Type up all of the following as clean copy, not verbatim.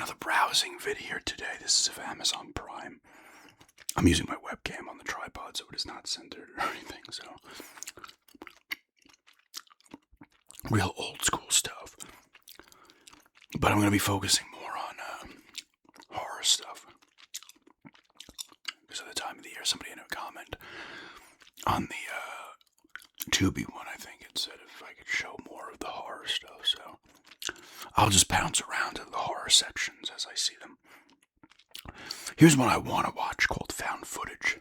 another browsing vid here today. This is of Amazon Prime. I'm using my webcam on the tripod so it is not centered or anything, so. Real old school stuff. But I'm going to be focusing more on horror stuff. Because at the time of the year, somebody in a comment on the Tubi one, I think it said if I could show more of the horror stuff, so I'll just bounce around to the horror sections as I see them. Here's one I want to watch called Found Footage.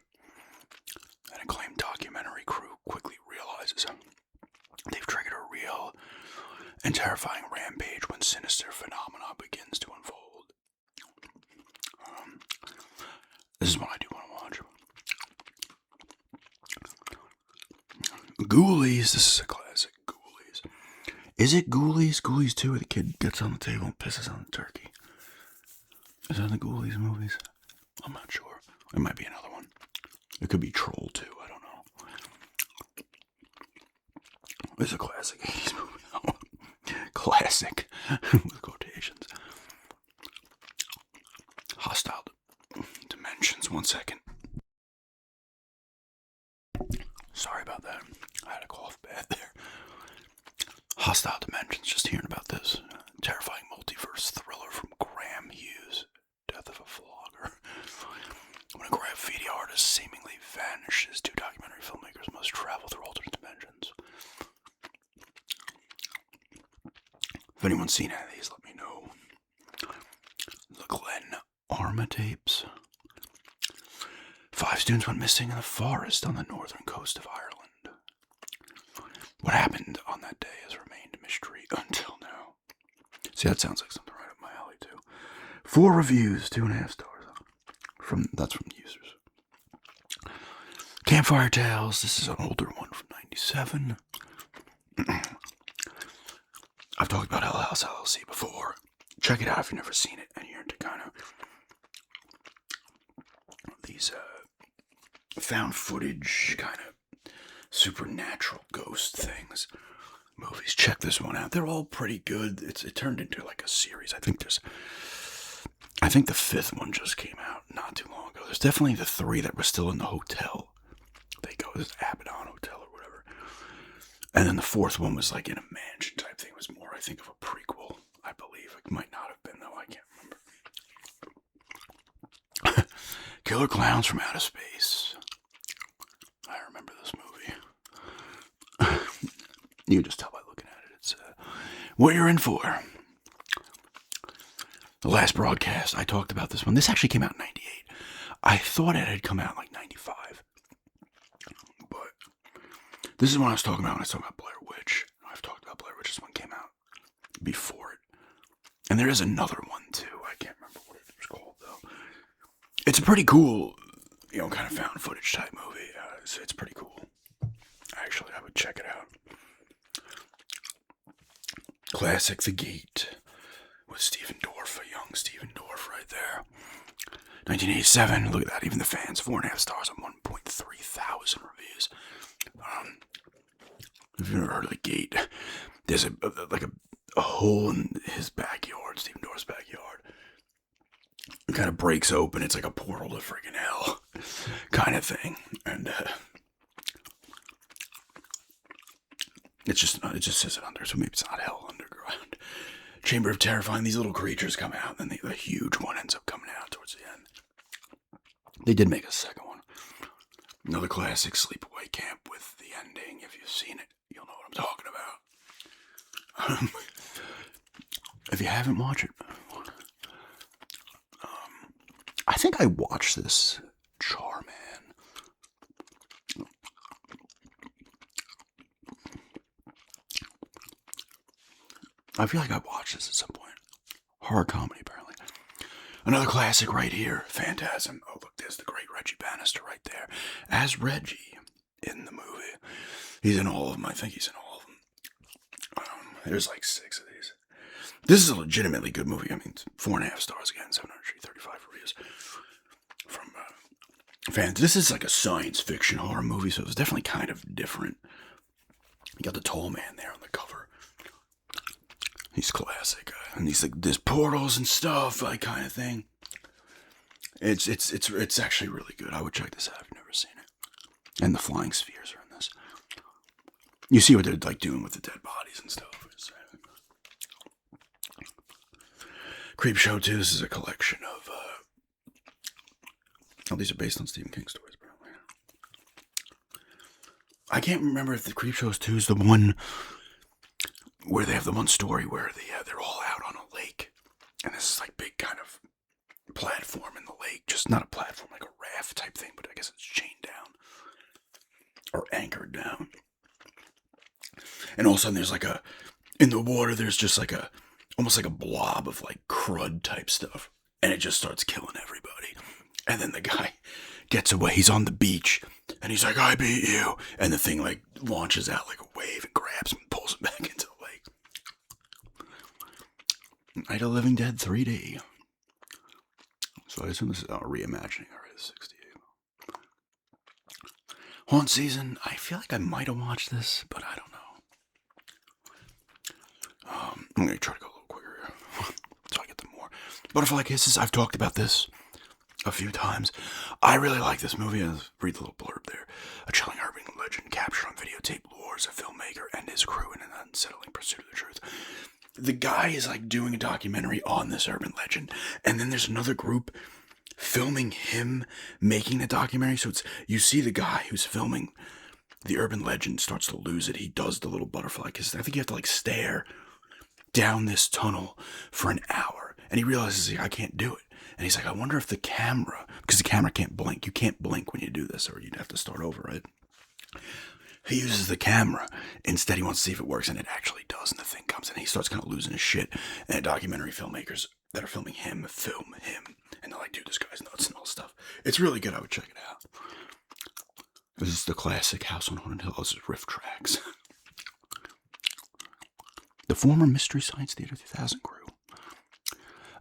An acclaimed documentary crew quickly realizes they've triggered a real and terrifying rampage when sinister phenomena begins to unfold. This is one I do want to watch. Ghoulies. This is a classic. Ghoulies. Is it Ghoulies? Ghoulies 2 where the kid gets on the table and pisses on the turkey. Is that the Ghoulies movies? I'm not sure. It might be another one. It could be Troll 2. I don't know. It's a classic 80s movie. Classic. With quotations. Hostile Dimensions. 1 second. Sorry about that. I had a cough bad there. Hostile Dimensions. Just hearing about this. Terrifying multiverse thriller from Graham Hughes. Death of a Vlogger. When a graffiti artist seemingly vanishes, 2 documentary filmmakers must travel through alternate dimensions. If anyone's seen any of these, let me know. The Glen Arma tapes. 5 students went missing in the forest on the northern coast of Ireland. What happened on that day has remained a mystery until now. See, that sounds like something right up my alley, too. 4 reviews, 2.5 stars. That's from the users. Campfire Tales. This is an older one from 97. I've talked about Hell House LLC before. Check it out if you've never seen it and you're into kind of these found footage, kind of supernatural ghost things. Movies. Check this one out. They're all pretty good. It turned into like a series. I think the 5th one just came out not too long ago. There's definitely the 3 that were still in the hotel. They go to this Abaddon Hotel or whatever. And then the 4th one was like in a mansion type thing. It was more, I think, of a prequel, I believe. It might not have been, though. I can't remember. Killer Clowns from Outer Space. I remember this movie. You can just tell by looking at it. It's what you're in for. The last broadcast, I talked about this one. This actually came out in 98. I thought it had come out in like 95. But this is what I was talking about when I was talking about Blair Witch. I've talked about Blair Witch. This one came out before it. And there is another one too. I can't remember what it was called though. It's a pretty cool, kind of found footage type movie. It's pretty cool. Actually, I would check it out. Classic The Gate. With Stephen Dorff, a young Stephen Dorff right there. 1987, look at that, even the fans, 4.5 stars on 1.3 thousand reviews. If you've never heard of The Gate, there's a hole in his backyard, Stephen Dorff's backyard. It kind of breaks open, it's like a portal to freaking hell, kind of thing. And it just says it under, so maybe it's not hell underground. Chamber of Terrifying, these little creatures come out, and then the huge one ends up coming out towards the end. They did make a second one. Another classic, Sleepaway Camp with the ending. If you've seen it, you'll know what I'm talking about. If you haven't, watch it. I think I watched this Charman. I feel like I watched this at some point. Horror comedy, apparently. Another classic right here, Phantasm. Oh, look, there's the great Reggie Bannister right there. As Reggie in the movie. He's in all of them. I think he's in all of them. There's like 6 of these. This is a legitimately good movie. I mean, 4.5 stars again, 735 reviews. From fans. This is like a science fiction horror movie, so it's definitely kind of different. You got the tall man there on the cover. He's classic, and he's like there's portals and stuff, like kind of thing. It's actually really good. I would check this out. I've never seen it. And the flying spheres are in this. You see what they're like doing with the dead bodies and stuff. Creepshow 2. This is a collection of. These are based on Stephen King stories, apparently. I can't remember if the Creepshow 2 is the one where they have the one story where they're all out on a lake, and this is like big kind of platform in the lake, just not a platform, like a raft type thing, but I guess it's chained down or anchored down. And all of a sudden there's like in the water there's just like almost like a blob of like crud type stuff, and it just starts killing everybody. And then the guy gets away, he's on the beach, and he's like, I beat you, and the thing like launches out like a wave and grabs him and pulls him back into the lake. Night of the Living Dead 3D. So I assume this is a reimagining already, 68. Haunt Season, I feel like I might have watched this, but I don't know. I'm going to try to go a little quicker here so I get them more. Butterfly Kisses, I've talked about this a few times. I really like this movie. I'll read the little blurb there. A chilling urban legend captured on videotape lures a filmmaker and his crew in an unsettling pursuit of the truth. The guy is like doing a documentary on this urban legend, and then there's another group filming him making the documentary. So you see the guy who's filming the urban legend starts to lose it. He does the little butterfly kiss. I think you have to like stare down this tunnel for an hour, and he realizes I can't do it. And he's like, I wonder if the camera, because the camera can't blink. You can't blink when you do this, or you'd have to start over, right? He uses the camera. Instead, he wants to see if it works, and it actually does, and the thing comes in. He starts kind of losing his shit, and documentary filmmakers that are filming him film him, and they're like, dude, this guy's nuts and all stuff. It's really good. I would check it out. This is the classic House on Haunted Hill. This is riff tracks. The former Mystery Science Theater 2000 crew.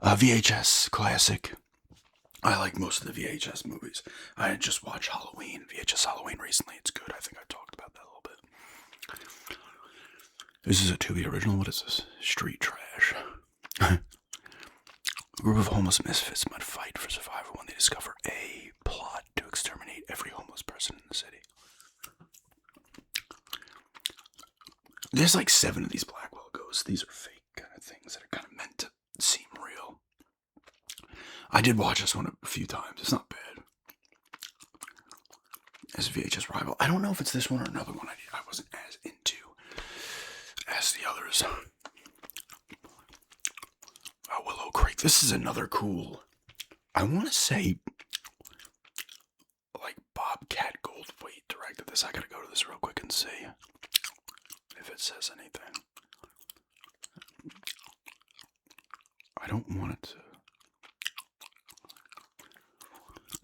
VHS classic. I like most of the VHS movies. I just watched VHS Halloween recently. It's good. I think I talked about that a little bit. This is a Tubi original. What is this? Street trash. A group of homeless misfits must fight for survival when they discover a plot to exterminate every homeless person in the city. There's like 7 of these Blackwell ghosts. These are fake kind of things that are kind of meant to seem real. I did watch this one a few times. It's not bad. As a VHS rival. I don't know if it's this one or another one I wasn't as into as the others. Willow Creek. This is another cool. I want to say like Bobcat Goldthwait directed this. I gotta go to this real quick and see if it says anything. I don't want it to.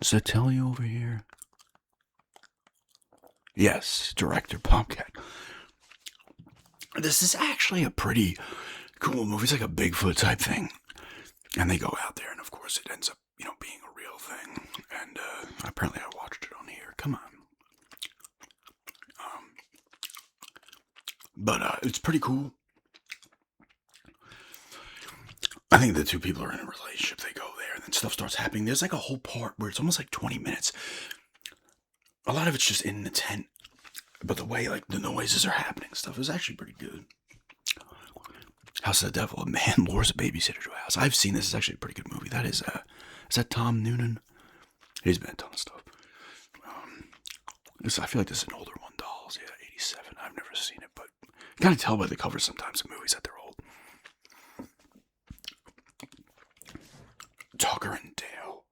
Does it tell you over here? Yes, director Bobcat. This is actually a pretty cool movie. It's like a Bigfoot type thing. And they go out there, and of course it ends up, being a real thing. And apparently I watched it on here. Come on. But it's pretty cool. I think the two people are in a relationship. They go there, and then stuff starts happening. There's like a whole part where it's almost like 20 minutes. A lot of it's just in the tent. But the way, like, the noises are happening and stuff is actually pretty good. House of the Devil. A man lures a babysitter to a house. I've seen this. It's actually a pretty good movie. That is that Tom Noonan? He's been in a ton of stuff. I feel like this is an older one. Dolls. Yeah, 87. I've never seen it, but you kind of tell by the cover sometimes of movies that they're old. Tucker and Dale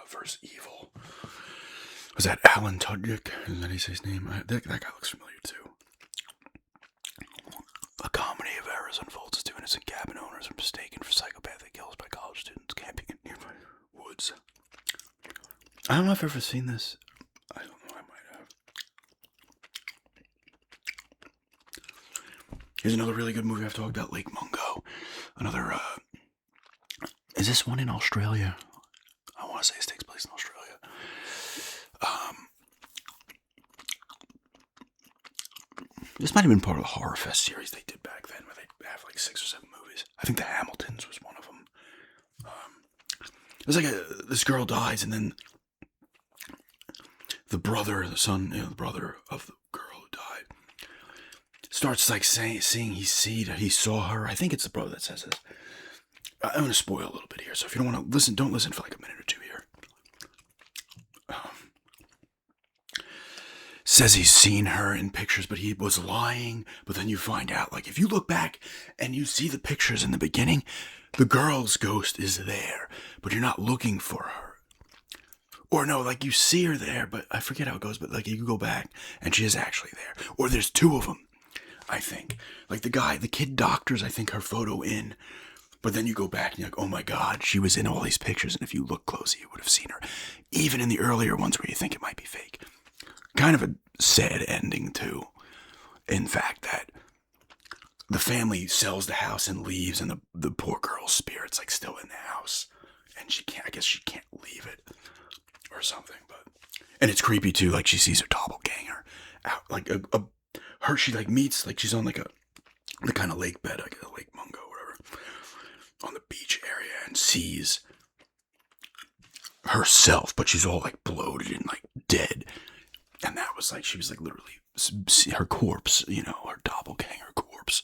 versus Evil. Was that Alan Tudyk? Is that how you say his name? That guy looks familiar too. A comedy of errors unfolds as 2 innocent cabin owners are mistaken for psychopathic kills by college students camping in nearby woods. I don't know if I've ever seen this. I don't know, I might have. Here's another really good movie I've talked about, Lake Mungo. Another, is this one in Australia? I want to say this takes place in Australia. This might have been part of the Horror Fest series they did back then, where they have like like 6 or 7 movies. I think The Hamiltons was one of them. It's like this girl dies, and then the brother, the son, the brother of the girl who died, starts like seeing he saw her. I think it's the brother that says this. I'm going to spoil a little bit here, so if you don't want to listen, don't listen for like a minute or two here. Says he's seen her in pictures, but he was lying. But then you find out, like, if you look back and you see the pictures in the beginning, the girl's ghost is there, but you're not looking for her. Or no, like, you see her there, but I forget how it goes, but like, you go back and she is actually there. Or there's 2 of them, I think. Like, the kid doctors, I think, her photo in. But then you go back and you're like, oh my God, she was in all these pictures. And if you look closely, you would have seen her. Even in the earlier ones where you think it might be fake. Kind of a sad ending, too. In fact, that the family sells the house and leaves, and the poor girl's spirit's like still in the house. And I guess she can't leave it or something. And it's creepy, too. Like, she sees her doppelganger out. Like, she like meets, like, she's on like the kind of lake bed, like a Lake Mungo or whatever, on the beach area, and sees herself, but she's all like bloated and like dead. And that was like, she was like literally her corpse, her doppelganger corpse.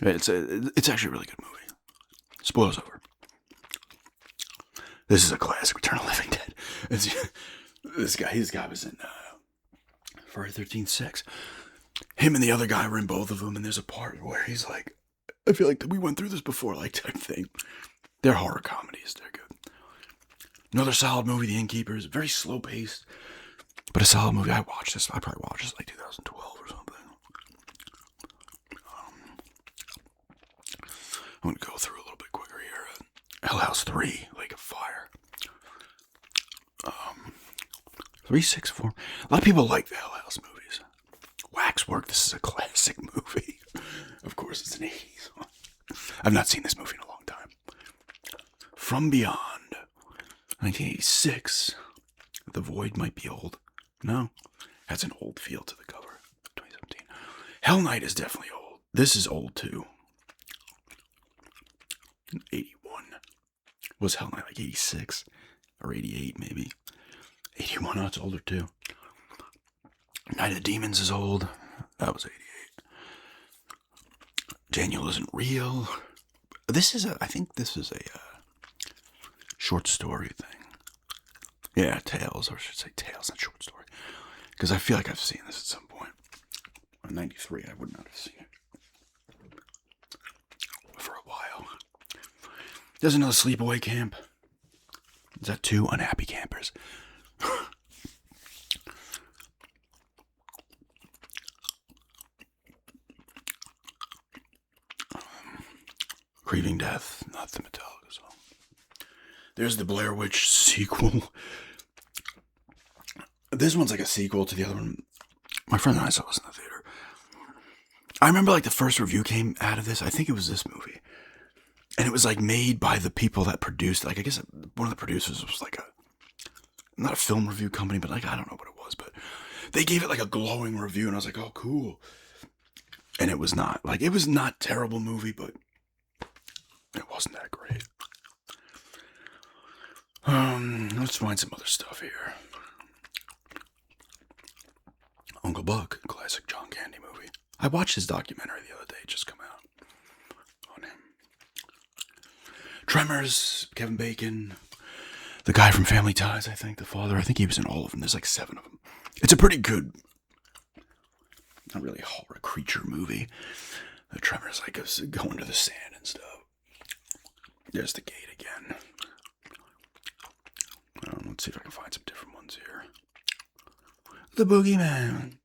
It's actually a really good movie. Spoilers over. This is a classic, Return of the Living Dead. This guy was in Friday the 13th 6. Him and the other guy were in both of them, and there's a part where he's like, I feel like we went through this before, like, type thing. They're horror comedies. They're good. Another solid movie, The Innkeepers. Very slow paced, but a solid movie. I probably watched this like 2012 or something. I'm going to go through a little bit quicker here. Hell House 3, Lake of Fire. 364. A lot of people like the Hell House movies. Waxwork, this is a classic movie. Of course, it's an 80s one. I've not seen this movie in a long time. From Beyond, 1986. The Void might be old. No, has an old feel to the cover. 2017. Hell Night is definitely old. This is old too. 81. Was Hell Night like 86 or 88 maybe? 81. Oh, it's older too. Night of the Demons is old. That was 88. Daniel Isn't Real. I think this is a short story thing. Yeah, Tales, or I should say Tales, not short story. Because I feel like I've seen this at some point. In 93, I would not have seen it. For a while. There's another sleepaway camp. Is that 2? Unhappy Campers. Grieving Death, not the Metallica song. There's the Blair Witch sequel. This one's like a sequel to the other one. My friend and I saw this in the theater. I remember like the first review came out of this. I think it was this movie. And it was like made by the people that produced, like I guess one of the producers was like not a film review company, but like I don't know what it was, but they gave it like a glowing review, and I was like, oh, cool. And it was not. Like, it was not a terrible movie, but it wasn't that great. Let's find some other stuff here. Uncle Buck, classic John Candy movie. I watched his documentary the other day, just come out on him. Tremors, Kevin Bacon, the guy from Family Ties, I think, the father. I think he was in all of them. There's like 7 of them. It's a pretty good, not really a horror creature movie. The Tremors, like, going to the sand and stuff. There's the gate again. Let's see if I can find some different ones here. The Boogeyman.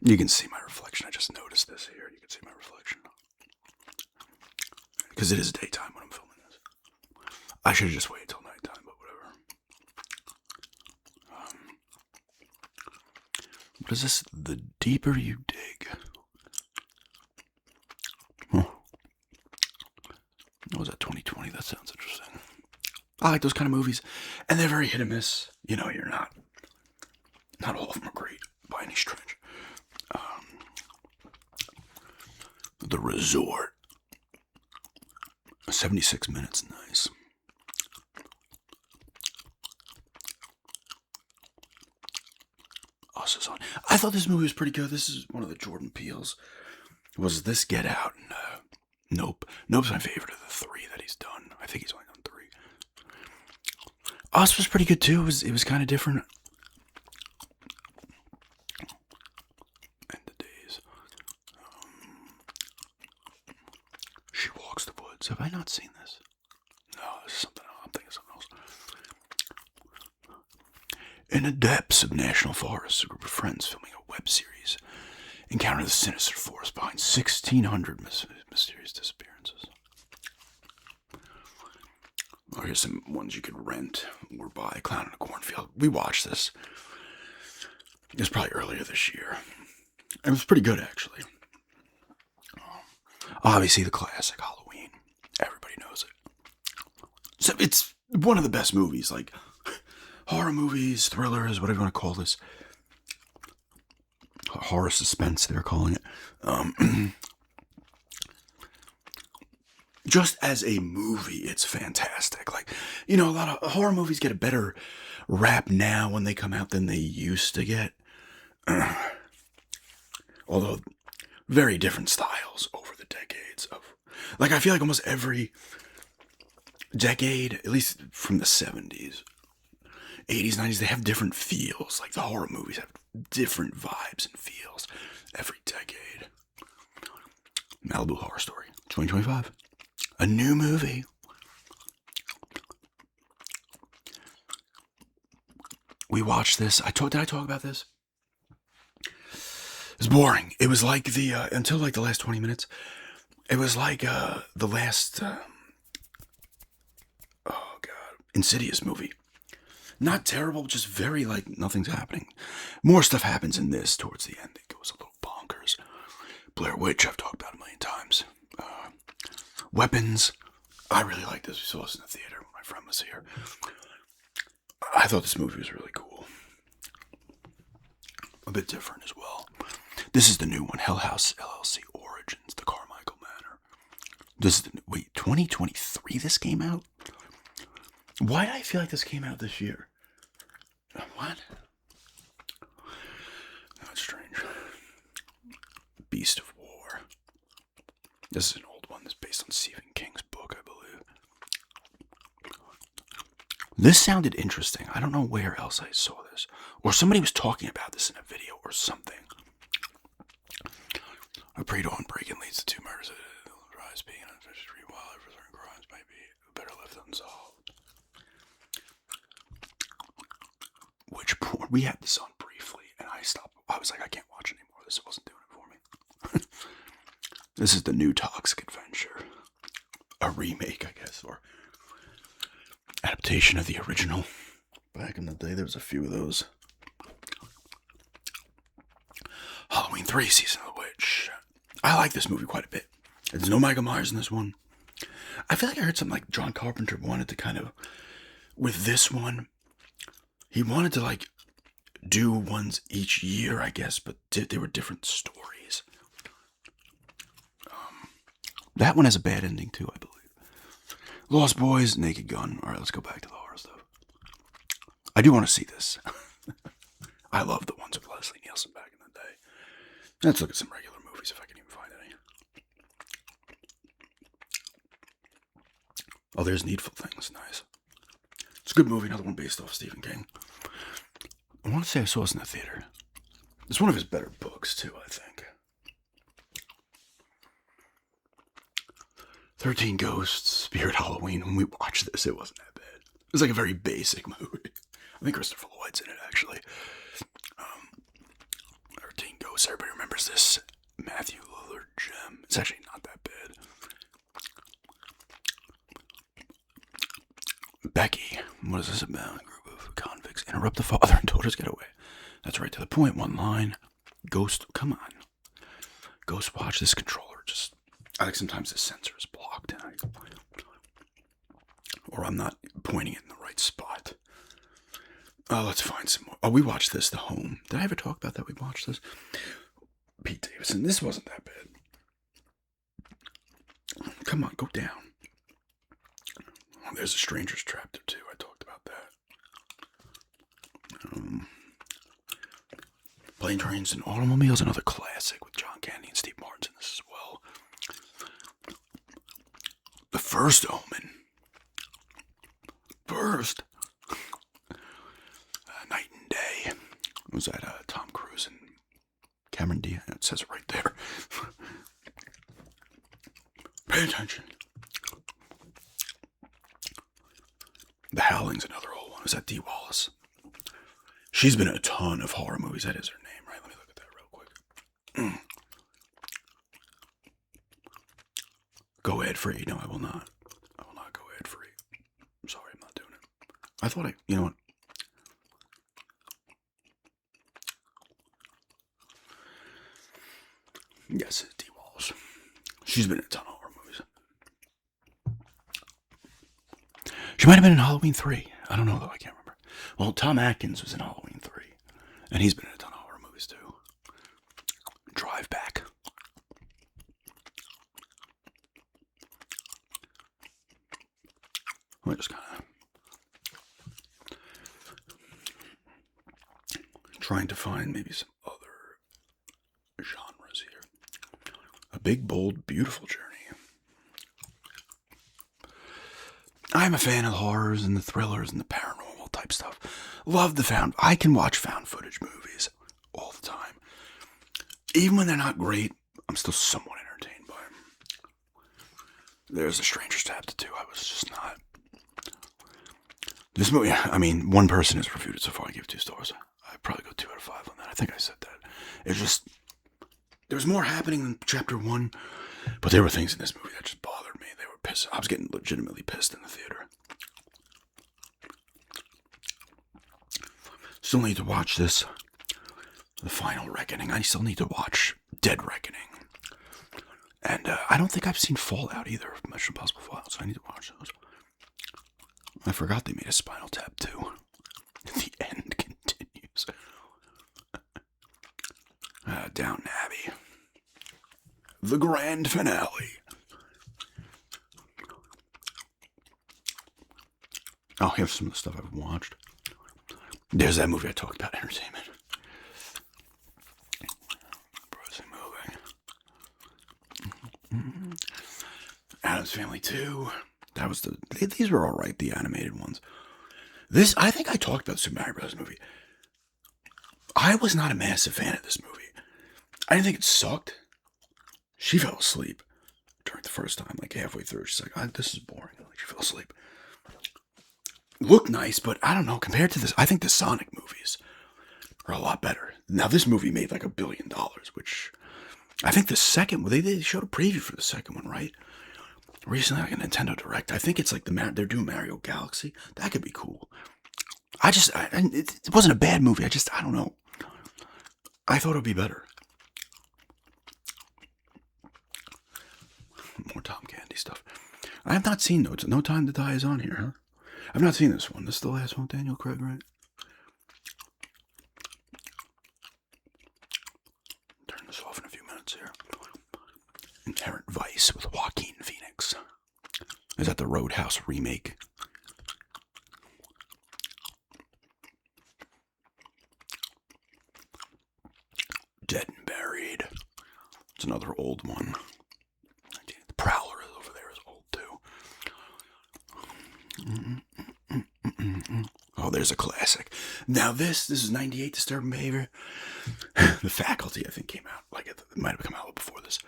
You can see my reflection. I just noticed this here. You can see my reflection. Because it is daytime when I'm filming this. I should have just waited till nighttime, but whatever. What is this? The Deeper You Dig. Huh. What was that, 2020? That sounds interesting. I like those kind of movies. And they're very hit and miss. You're not all of them are great by any stretch. The Resort. 76 minutes, nice. Us is on. I thought this movie was pretty good. This is one of the Jordan Peele's. Was this Get Out? And, Nope. Nope's my favorite of the three that he's done. I think he's only done three. Us was pretty good too. It was kind of different. End of Days. She Walks the Woods. Have I not seen this? No, this is something else. I'm thinking of something else. In the depths of national forests, a group of friends filming a web series encounter the sinister force behind 1,600 mysterious disappearances. Oh, here's some ones you could rent or buy. Clown in a Cornfield. We watched this. It was probably earlier this year. It was pretty good, actually. Obviously, the classic Halloween. Everybody knows it. So it's one of the best movies, like horror movies, thrillers, whatever you want to call this. Horror suspense, they're calling it. Just as a movie, it's fantastic. Like, a lot of horror movies get a better rap now when they come out than they used to get. Although, very different styles over the decades of. Like, I feel like almost every decade, at least from the 70s, 80s, 90s, they have different feels. Like, the horror movies have different vibes and feels every decade. Malibu Horror Story, 2025. A new movie. We watched this. Did I talk about this? It was boring. It was like until like the last 20 minutes, it was like the last, Insidious movie. Not terrible, just very like nothing's happening. More stuff happens in this towards the end. It goes a little bonkers. Blair Witch, I've talked about a million times. Weapons. I really like this. We saw this in the theater when my friend was here. I thought this movie was really cool. A bit different as well. This is the new one, Hell House LLC Origins, the Carmichael Manor. This is wait, 2023 this came out? Why do I feel like this came out this year? What? That's strange. Beast of War. This is an old one that's based on Stephen King's book, I believe. This sounded interesting. I don't know where else I saw this. Or somebody was talking about this in a video or something. A pre-dawn break-in leads to two murders. Rise being an unfinished while for certain crimes may be better left unsolved. Which porn? We had this on briefly, and I stopped. I was like, I can't watch anymore. This wasn't doing it for me. This is the new Toxic Adventure. A remake, I guess, or adaptation of the original. Back in the day, there was a few of those. Halloween 3, Season of the Witch. I like this movie quite a bit. There's no Michael Myers in this one. I feel like I heard something like John Carpenter wanted to kind of, with this one, he wanted to like do ones each year, I guess, but they were different stories. That one has a bad ending too, I believe. Lost Boys, Naked Gun. All right, let's go back to the horror stuff. I do want to see this. I love the ones with Leslie Nielsen back in the day. Let's look at some regular movies if I can even find any. Oh, there's Needful Things. Nice. It's a good movie. Another one based off Stephen King. I want to say I saw this in the theater. It's one of his better books, too, I think. 13 Ghosts, Spirit Halloween. When we watched this, it wasn't that bad. It was like a very basic movie. I think Christopher Lloyd's in it, actually. 13 Ghosts. Everybody remembers this Matthew Lillard gem. It's actually not that bad. Becky. What is this about? A group of convicts interrupt the father and daughter's getaway. That's right to the point. One line. Ghost. Come on. Ghost watch. This controller just... I think sometimes the sensor is blocked and or I'm not pointing it in the right spot. Let's find some more. Oh, we watched this, The Home. Did I ever talk about that? We watched this. Pete Davidson. This wasn't that bad. Come on, go down. There's a Stranger's Trap there too. I talked about that. Plane, Trains, and Automobiles, another classic with John Candy and Steve Martin in this as well. The First Omen. First. Night and Day. Was that Tom Cruise and Cameron Diaz? It says it right there. Pay attention. The Howling's another old one. Was that Dee Wallace? She's been in a ton of horror movies. That is her name, right? Let me look at that real quick. Go ad free. No, I will not. I will not go ad free. I'm sorry, I'm not doing it. I thought you know what? Yes, it's Dee Wallace. She's been in a ton of horror movies. She might have been in Halloween 3. I don't know, though. I can't remember. Well, Tom Atkins was in Halloween 3. And he's been in a ton of horror movies, too. Drive Back. We're just kind of trying to find maybe some other genres here. A Big, Bold, Beautiful Journey. I'm a fan of the horrors and the thrillers and the paranormal type stuff. Love I can watch found footage movies all the time. Even when they're not great, I'm still somewhat entertained by them. There's a Stranger's Trap 2. I was just not. This movie, I mean, one person has reviewed it so far. I give it 2 stars. I'd probably go 2 out of 5 on that. I think I said that. It's just, there was more happening than chapter 1, but there were things in this movie that just bothered me. They were pissed. I was getting legitimately pissed in the theater. Still need to watch this. The Final Reckoning. I still need to watch Dead Reckoning. And I don't think I've seen Fallout either. Mission Impossible Fallout, so I need to watch those. I forgot they made a Spinal Tap too. The end continues. Downton Abbey. The grand finale. Oh, here's some of the stuff I've watched. There's that movie I talked about, Entertainment. Addams Family 2. That was these were alright, the animated ones. I think I talked about the Super Mario Bros. Movie. I was not a massive fan of this movie. I didn't think it sucked. She fell asleep during the first time, like halfway through. She's like, this is boring. Like, she fell asleep. Looked nice, but I don't know. Compared to this, I think the Sonic movies are a lot better. Now, this movie made like $1 billion, which I think the second, they showed a preview for the second one, right? Recently, like a Nintendo Direct. I think it's like they're doing Mario Galaxy. That could be cool. It wasn't a bad movie. I don't know. I thought it would be better. More Tom Candy stuff. I have not seen No Time to Die is on here, huh? I've not seen this one. This is the last one with Daniel Craig, right? Turn this off in a few minutes here. Inherent Vice with Joaquin Phoenix. Is that the Roadhouse remake? Dead and Buried. It's another old one. The Prowler over there is old too. Oh, there's a classic. Now this is 98, Disturbing Behavior. The Faculty, I think, came out. Like, it might have come out before this.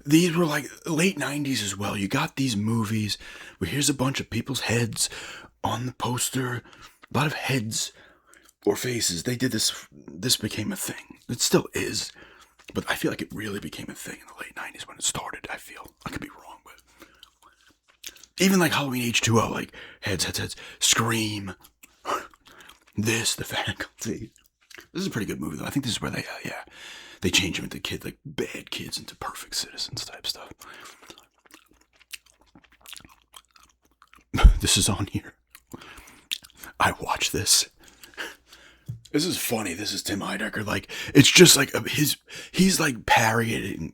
These were like late 90s as well. You got these movies where here's a bunch of people's heads on the poster. A lot of heads or faces. They did this. This became a thing. It still is. But I feel like it really became a thing in the late 90s when it started, I feel. I could be wrong, but even like Halloween H2O, like heads. Scream. This, The Faculty. This is a pretty good movie, though. I think this is where they change them into like bad kids into perfect citizens type stuff. This is on here. I watch this. This is funny. This is Tim Heidecker. Like, it's just like he's like parodying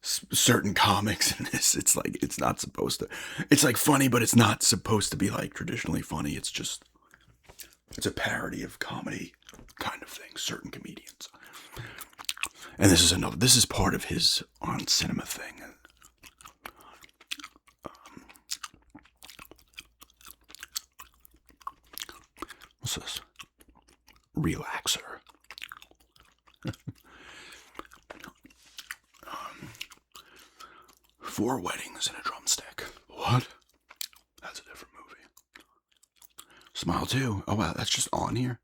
certain comics in this. It's like it's not supposed to. It's like funny, but it's not supposed to be like traditionally funny. It's a parody of comedy kind of thing. Certain comedians, and this is another. This is part of his on cinema thing. What's this? Relaxer. Four weddings and a drumstick. What? That's a different movie. Smile 2. Oh wow, that's just on here.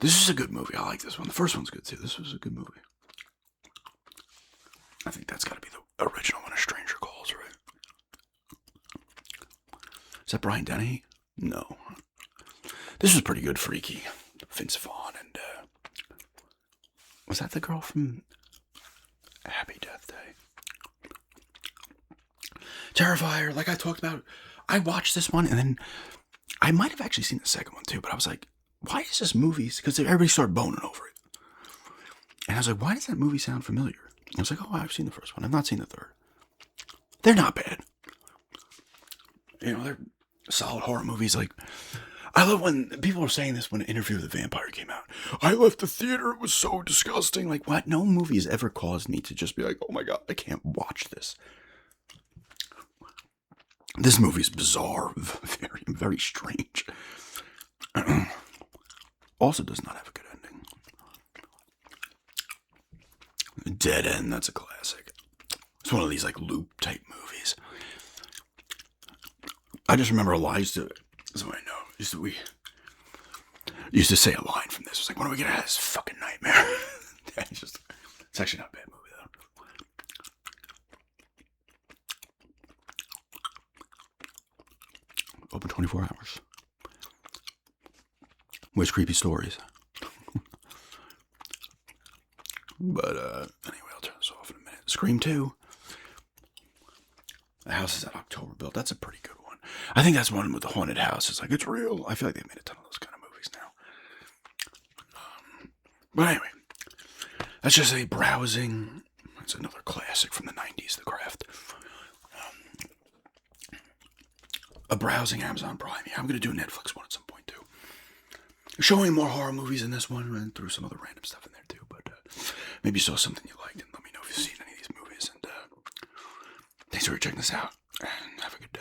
This is a good movie. I like this one. The first one's good too. This was a good movie. I think that's got to be the original When a Stranger Calls, right? Is that Brian Dennehy? No. This was pretty good, Freaky. Vince Vaughn and was that the girl from Happy Death Day? Terrifier, like I talked about. I watched this one and then I might have actually seen the second one too, but I was like, why is this movie? Because everybody started boning over it. And I was like, why does that movie sound familiar? I was like, oh, I've seen the first one. I've not seen the third. They're not bad. You know, they're solid horror movies. Like, I love when people are saying this when Interview with the Vampire came out. I left the theater. It was so disgusting. Like, what? No movie has ever caused me to just be like, oh my God, I can't watch this. This movie's bizarre. Very, very strange. Also does not have a good ending. Dead End, that's a classic. It's one of these like loop type movies. I just remember Elijah. That's what I know. We used to say a line from this. It was like, when are we gonna have this fucking nightmare? It's actually not a bad movie though. Open 24 hours. Where's Creepy Stories? But anyway, I'll turn this off in a minute. Scream 2. The house is at October built. That's a pretty good one. I think that's one with the haunted house. It's like, it's real. I feel like they've made a ton of those kind of movies now. But anyway, that's just a browsing. That's another classic from the 90s, The Craft. A browsing Amazon Prime. Yeah, I'm going to do a Netflix one at some point too. Showing more horror movies in this one and threw some other random stuff in there too. But maybe you saw something you liked and let me know if you've seen any of these movies. And thanks for checking this out and have a good day.